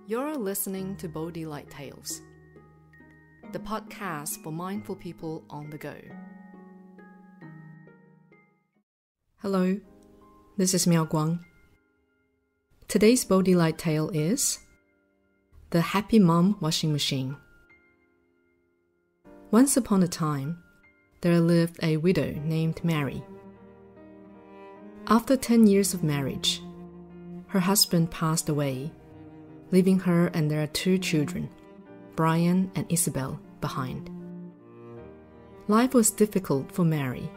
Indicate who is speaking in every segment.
Speaker 1: You're listening to Bodhi Light Tales, the podcast for mindful people on the go. Hello, this is Miao Guang. Today's Bodhi Light Tale is The Happy Mom Washing Machine. Once upon a time, there lived a widow named Mary. After 10 years of marriage, her husband passed away, leaving her and their 2 children, Brian and Isabel, behind. Life was difficult for Mary,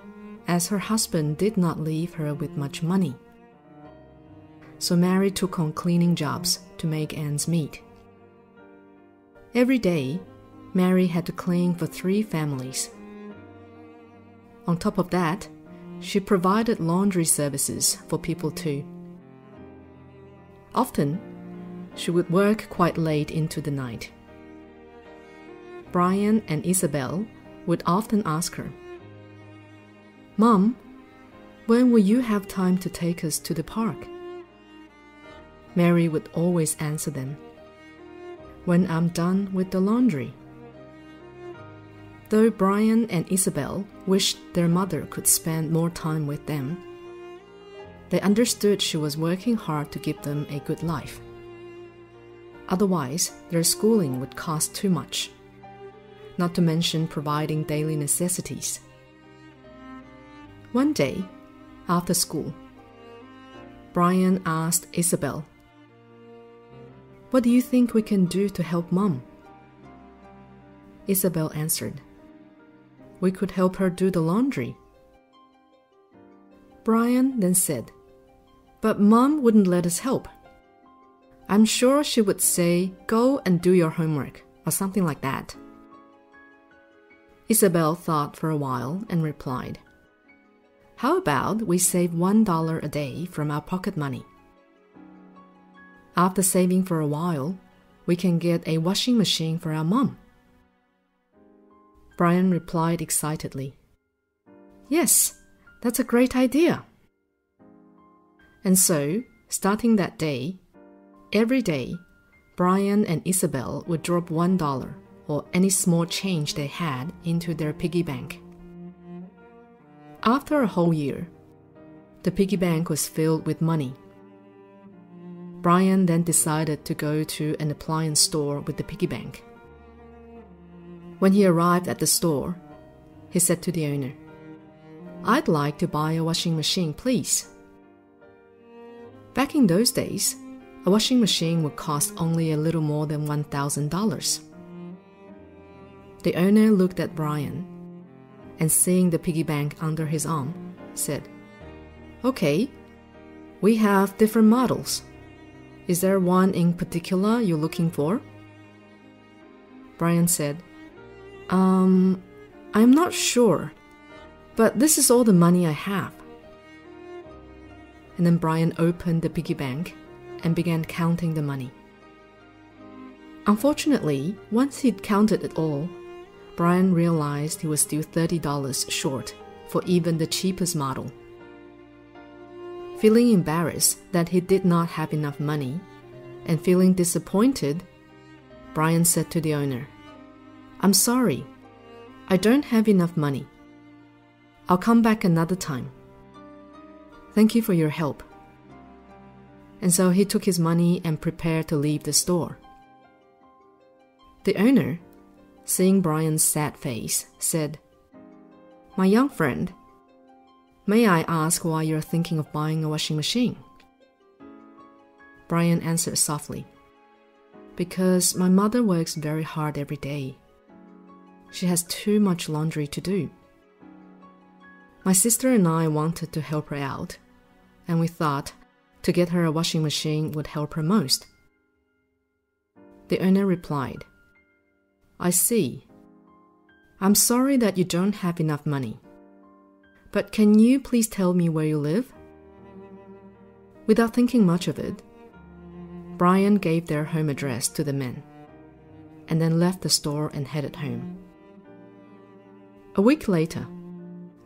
Speaker 1: as her husband did not leave her with much money. So Mary took on cleaning jobs to make ends meet. Every day, Mary had to clean for 3 families. On top of that, she provided laundry services for people too. Often, she would work quite late into the night. Brian and Isabel would often ask her, "Mom, when will you have time to take us to the park?" Mary would always answer them, "When I'm done with the laundry." Though Brian and Isabel wished their mother could spend more time with them, they understood she was working hard to give them a good life. Otherwise, their schooling would cost too much, not to mention providing daily necessities. One day, after school, Brian asked Isabel, "What do you think we can do to help Mom?" Isabel answered, "We could help her do the laundry." Brian then said, "But Mom wouldn't let us help. I'm sure she would say, 'Go and do your homework,' or something like that." Isabel thought for a while and replied, "How about we save $1 a day from our pocket money? After saving for a while, we can get a washing machine for our mom." Brian replied excitedly, "Yes, that's a great idea." And so, starting that day, every day, Brian and Isabel would drop $1 or any small change they had into their piggy bank. After a whole year, the piggy bank was filled with money. Brian then decided to go to an appliance store with the piggy bank. When he arrived at the store, he said to the owner, "I'd like to buy a washing machine, please." Back in those days, a washing machine would cost only a little more than $1,000. The owner looked at Brian and, seeing the piggy bank under his arm, said, "Okay, we have different models. Is there one in particular you're looking for?" Brian said, I'm not sure, but this is all the money I have." And then Brian opened the piggy bank and began counting the money. Unfortunately, once he'd counted it all, Brian realized he was still $30 short for even the cheapest model. Feeling embarrassed that he did not have enough money, and feeling disappointed, Brian said to the owner, "I'm sorry, I don't have enough money. I'll come back another time. Thank you for your help." And so he took his money and prepared to leave the store. The owner, seeing Brian's sad face, said, "My young friend, may I ask why you're thinking of buying a washing machine?" Brian answered softly, "Because my mother works very hard every day. She has too much laundry to do. My sister and I wanted to help her out, and we thought to get her a washing machine would help her most." The owner replied, "I see. I'm sorry that you don't have enough money. But can you please tell me where you live?" Without thinking much of it, Brian gave their home address to the man, and then left the store and headed home. A week later,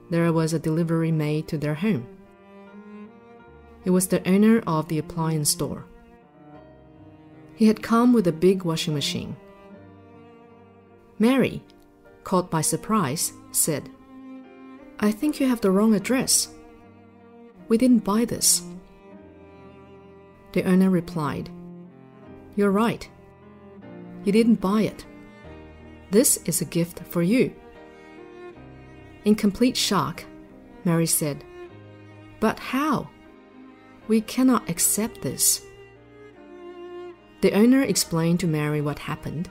Speaker 1: there was a delivery made to their home. It was the owner of the appliance store. He had come with a big washing machine. Mary, caught by surprise, said, "I think you have the wrong address. We didn't buy this." The owner replied, "You're right. You didn't buy it. This is a gift for you." In complete shock, Mary said, "But how? We cannot accept this." The owner explained to Mary what happened,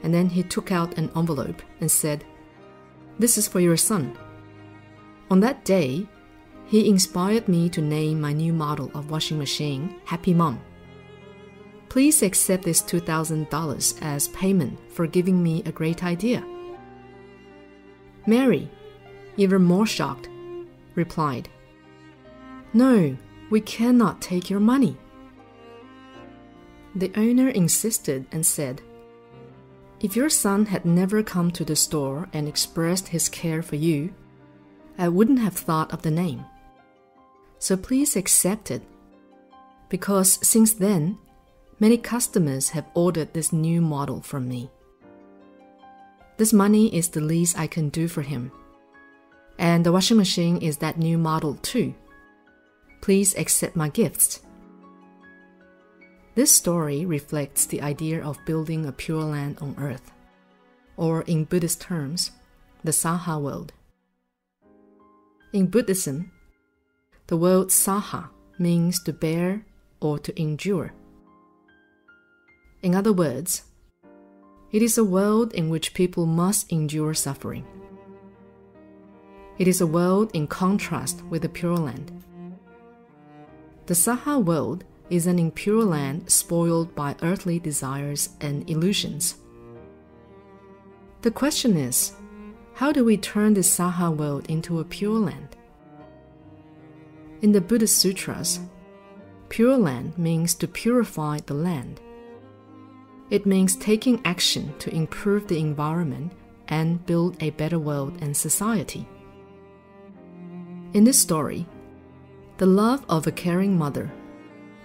Speaker 1: and then he took out an envelope and said, "This is for your son. On that day, he inspired me to name my new model of washing machine Happy Mom. Please accept this $2,000 as payment for giving me a great idea." Mary, even more shocked, replied, "No, we cannot take your money." The owner insisted and said, "If your son had never come to the store and expressed his care for you, I wouldn't have thought of the name. So please accept it, because since then, many customers have ordered this new model from me. This money is the least I can do for him. And the washing machine is that new model too. Please accept my gifts." This story reflects the idea of building a pure land on earth, or in Buddhist terms, the Saha world. In Buddhism, the word Saha means to bear or to endure. In other words, it is a world in which people must endure suffering. It is a world in contrast with the Pure Land. The Saha world is an impure land spoiled by earthly desires and illusions. The question is, how do we turn this Saha world into a pure land? In the Buddhist sutras, Pure Land means to purify the land. It means taking action to improve the environment and build a better world and society. In this story, the love of a caring mother,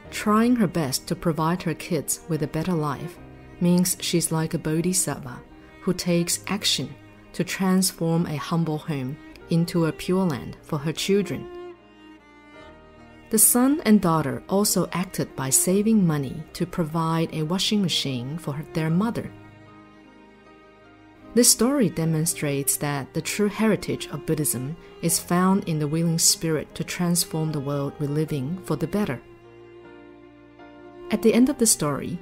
Speaker 1: trying her best to provide her kids with a better life, means she's like a bodhisattva who takes action to transform a humble home into a pure land for her children. The son and daughter also acted by saving money to provide a washing machine for their mother. This story demonstrates that the true heritage of Buddhism is found in the willing spirit to transform the world we live in for the better. At the end of the story,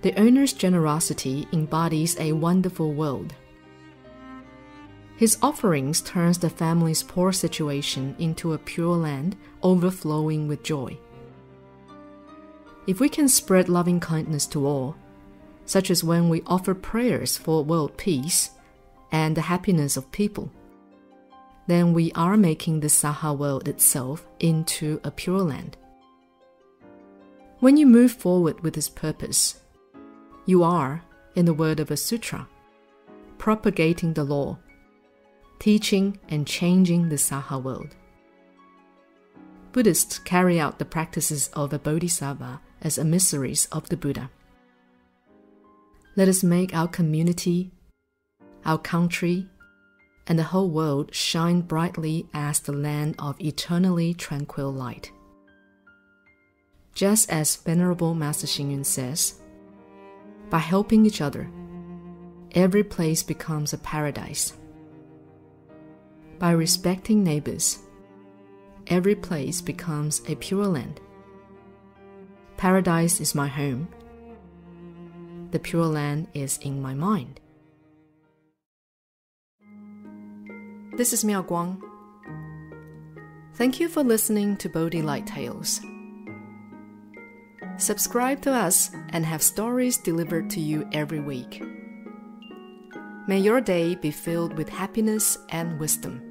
Speaker 1: the owner's generosity embodies a wonderful world. His offerings turns the family's poor situation into a pure land overflowing with joy. If we can spread loving kindness to all, such as when we offer prayers for world peace and the happiness of people, then we are making the Saha world itself into a pure land. When you move forward with this purpose, you are, in the word of a sutra, propagating the law, teaching and changing the Saha world. Buddhists carry out the practices of a bodhisattva as emissaries of the Buddha. Let us make our community, our country, and the whole world shine brightly as the land of eternally tranquil light. Just as Venerable Master Xing Yun says, by helping each other, every place becomes a paradise. By respecting neighbors, every place becomes a pure land. Paradise is my home. The pure land is in my mind. This is Miao Guang. Thank you for listening to Bodhi Light Tales. Subscribe to us and have stories delivered to you every week. May your day be filled with happiness and wisdom.